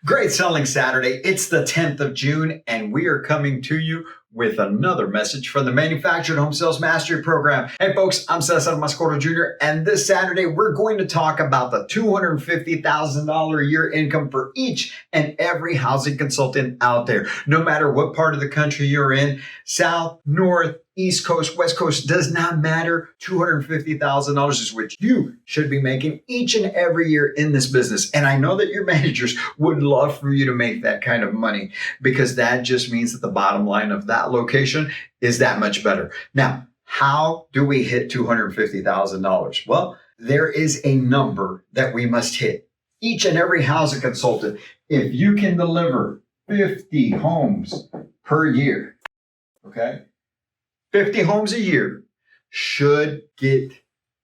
Great Selling Saturday. It's the 10th of June, and we are coming to you with another message from the Manufactured Home Sales Mastery Program. Hey folks, I'm César Mascorro Jr., and this Saturday we're going to talk about the $250,000 a year income for each and every housing consultant out there. No matter what part of the country you're in, South, North, East Coast, West Coast, does not matter. $250,000 is what you should be making each and every year in this business. And I know that your managers would love for you to make that kind of money, because that just means that the bottom line of that location is that much better. Now, how do we hit $250,000? Well, there is a number that we must hit. Each and every housing consultant, if you can deliver 50 homes per year, okay? 50 homes a year should get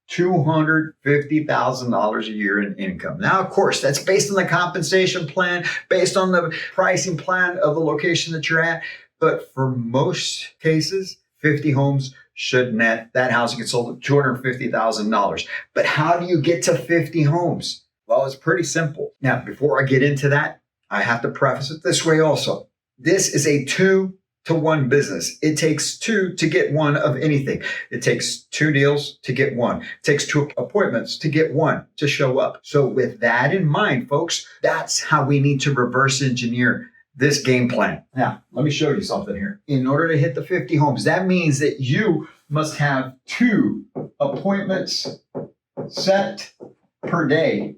$250,000 a year in income. Now, of course, that's based on the compensation plan, based on the pricing plan of the location that you're at. But for most cases, 50 homes should net that housing consultant $250,000. But how do you get to 50 homes? Well, it's pretty simple. Now, before I get into that, I have to preface it this way also. This is a 2-to-1 business. It takes 2 to get 1 of anything. It takes 2 deals to get 1. It takes 2 appointments to get 1 to show up. So with that in mind, folks, that's how we need to reverse engineer this game plan. Now, let me show you something here. In order to hit the 50 homes, that means that you must have 2 appointments set per day.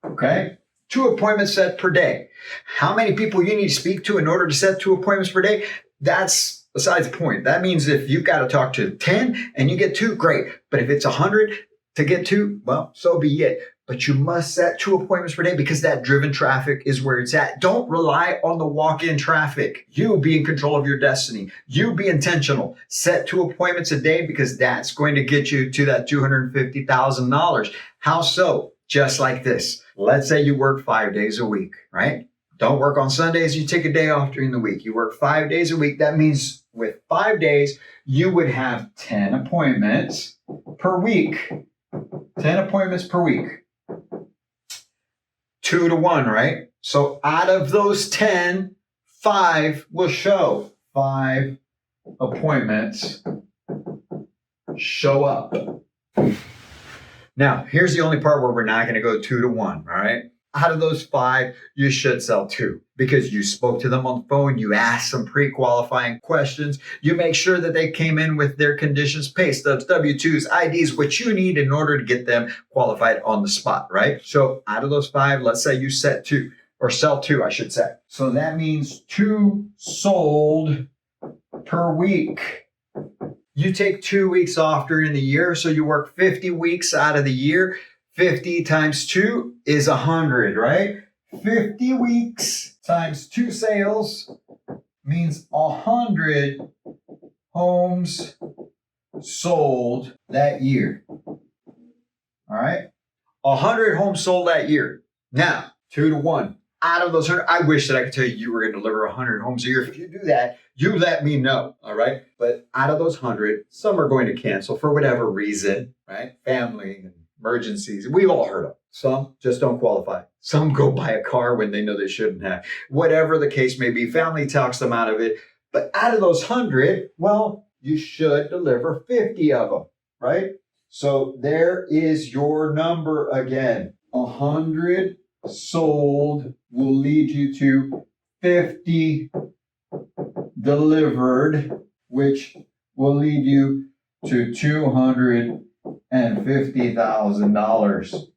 Okay? 2 appointments set per day. How many people you need to speak to in order to set 2 appointments per day? That's besides the point. That means if you've got to talk to 10 and you get 2, great. But if it's 100 to get 2, well, so be it. But you must set 2 appointments per day, because that driven traffic is where it's at. Don't rely on the walk-in traffic. You be in control of your destiny. You be intentional. Set 2 appointments a day, because that's going to get you to that $250,000. How so? Just like this. Let's say you work 5 days a week, right? Don't work on Sundays. You take a day off during the week. You work 5 days a week. That means with 5 days, you would have 10 appointments per week. 10 appointments per week. 2-to-1, right? So out of those 10, 5 will show. 5 appointments show up. Now, here's the only part where we're not going to go 2-to-1, all right? Out of those 5, you should sell 2, because you spoke to them on the phone, you asked some pre-qualifying questions, you make sure that they came in with their conditions, pay stubs, W-2s, IDs, what you need in order to get them qualified on the spot, right? So out of those 5, let's say you set 2, or sell 2, I should say. So that means 2 sold per week. You take 2 weeks off during the year, so you work 50 weeks out of the year. 50 times 2 is 100, right? 50 weeks times 2 sales means 100 homes sold that year. All right? 100 homes sold that year. Now, 2-to-1. Out of those 100, I wish that I could tell you were going to deliver 100 homes a year. If you do that, you let me know, all right? But out of those 100, some are going to cancel for whatever reason, right? Family and emergencies. We've all heard of. Some just don't qualify. Some go buy a car when they know they shouldn't have. Whatever the case may be, family talks them out of it. But out of those 100, well, you should deliver 50 of them, right? So there is your number again. 100 sold will lead you to 50 delivered, which will lead you to $250,000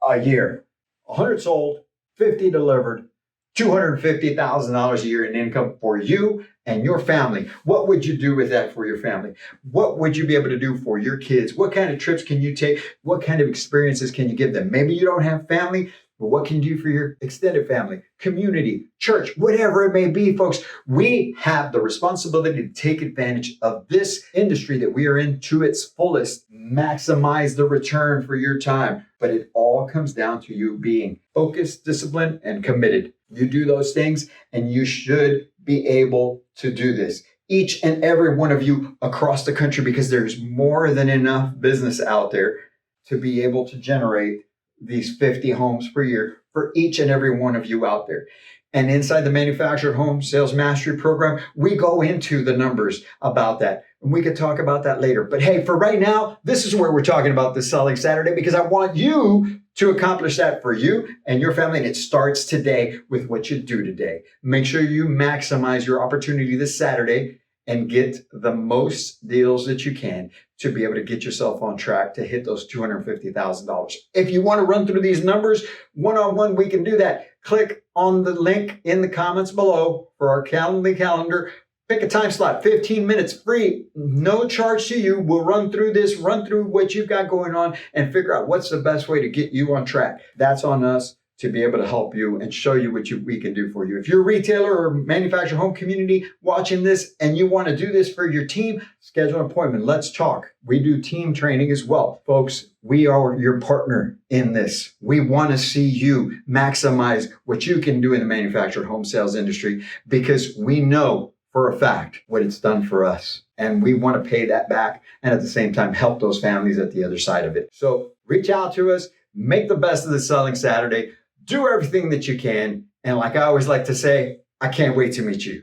a year. 100 sold, 50 delivered, $250,000 a year in income for you and your family. What would you do with that for your family? What would you be able to do for your kids? What kind of trips can you take? What kind of experiences can you give them? Maybe you don't have family, but what can you do for your extended family, community, church, whatever it may be, folks? We have the responsibility to take advantage of this industry that we are in to its fullest. Maximize the return for your time. But it all comes down to you being focused, disciplined, and committed. You do those things, and you should be able to do this. Each and every one of you across the country, because there's more than enough business out there to be able to generate these 50 homes per year for each and every one of you out there. And inside the Manufactured Home Sales Mastery Program, we go into the numbers about that. And we could talk about that later. But hey, for right now, this is where we're talking about this Selling Saturday, because I want you to accomplish that for you and your family. And it starts today with what you do today. Make sure you maximize your opportunity this Saturday and get the most deals that you can to be able to get yourself on track to hit those $250,000. If you want to run through these numbers one-on-one, we can do that. Click on the link in the comments below for our calendar. Pick a time slot, 15 minutes, free, no charge to you. We'll run through this, run through what you've got going on, and figure out what's the best way to get you on track. That's on us to be able to help you and show you what we can do for you. If you're a retailer or manufactured home community watching this and you want to do this for your team, schedule an appointment. Let's talk. We do team training as well. Folks, we are your partner in this. We want to see you maximize what you can do in the manufactured home sales industry, because we know for a fact what it's done for us. And we want to pay that back and at the same time help those families at the other side of it. So reach out to us, make the best of the Selling Saturday, do everything that you can. And like I always like to say, I can't wait to meet you.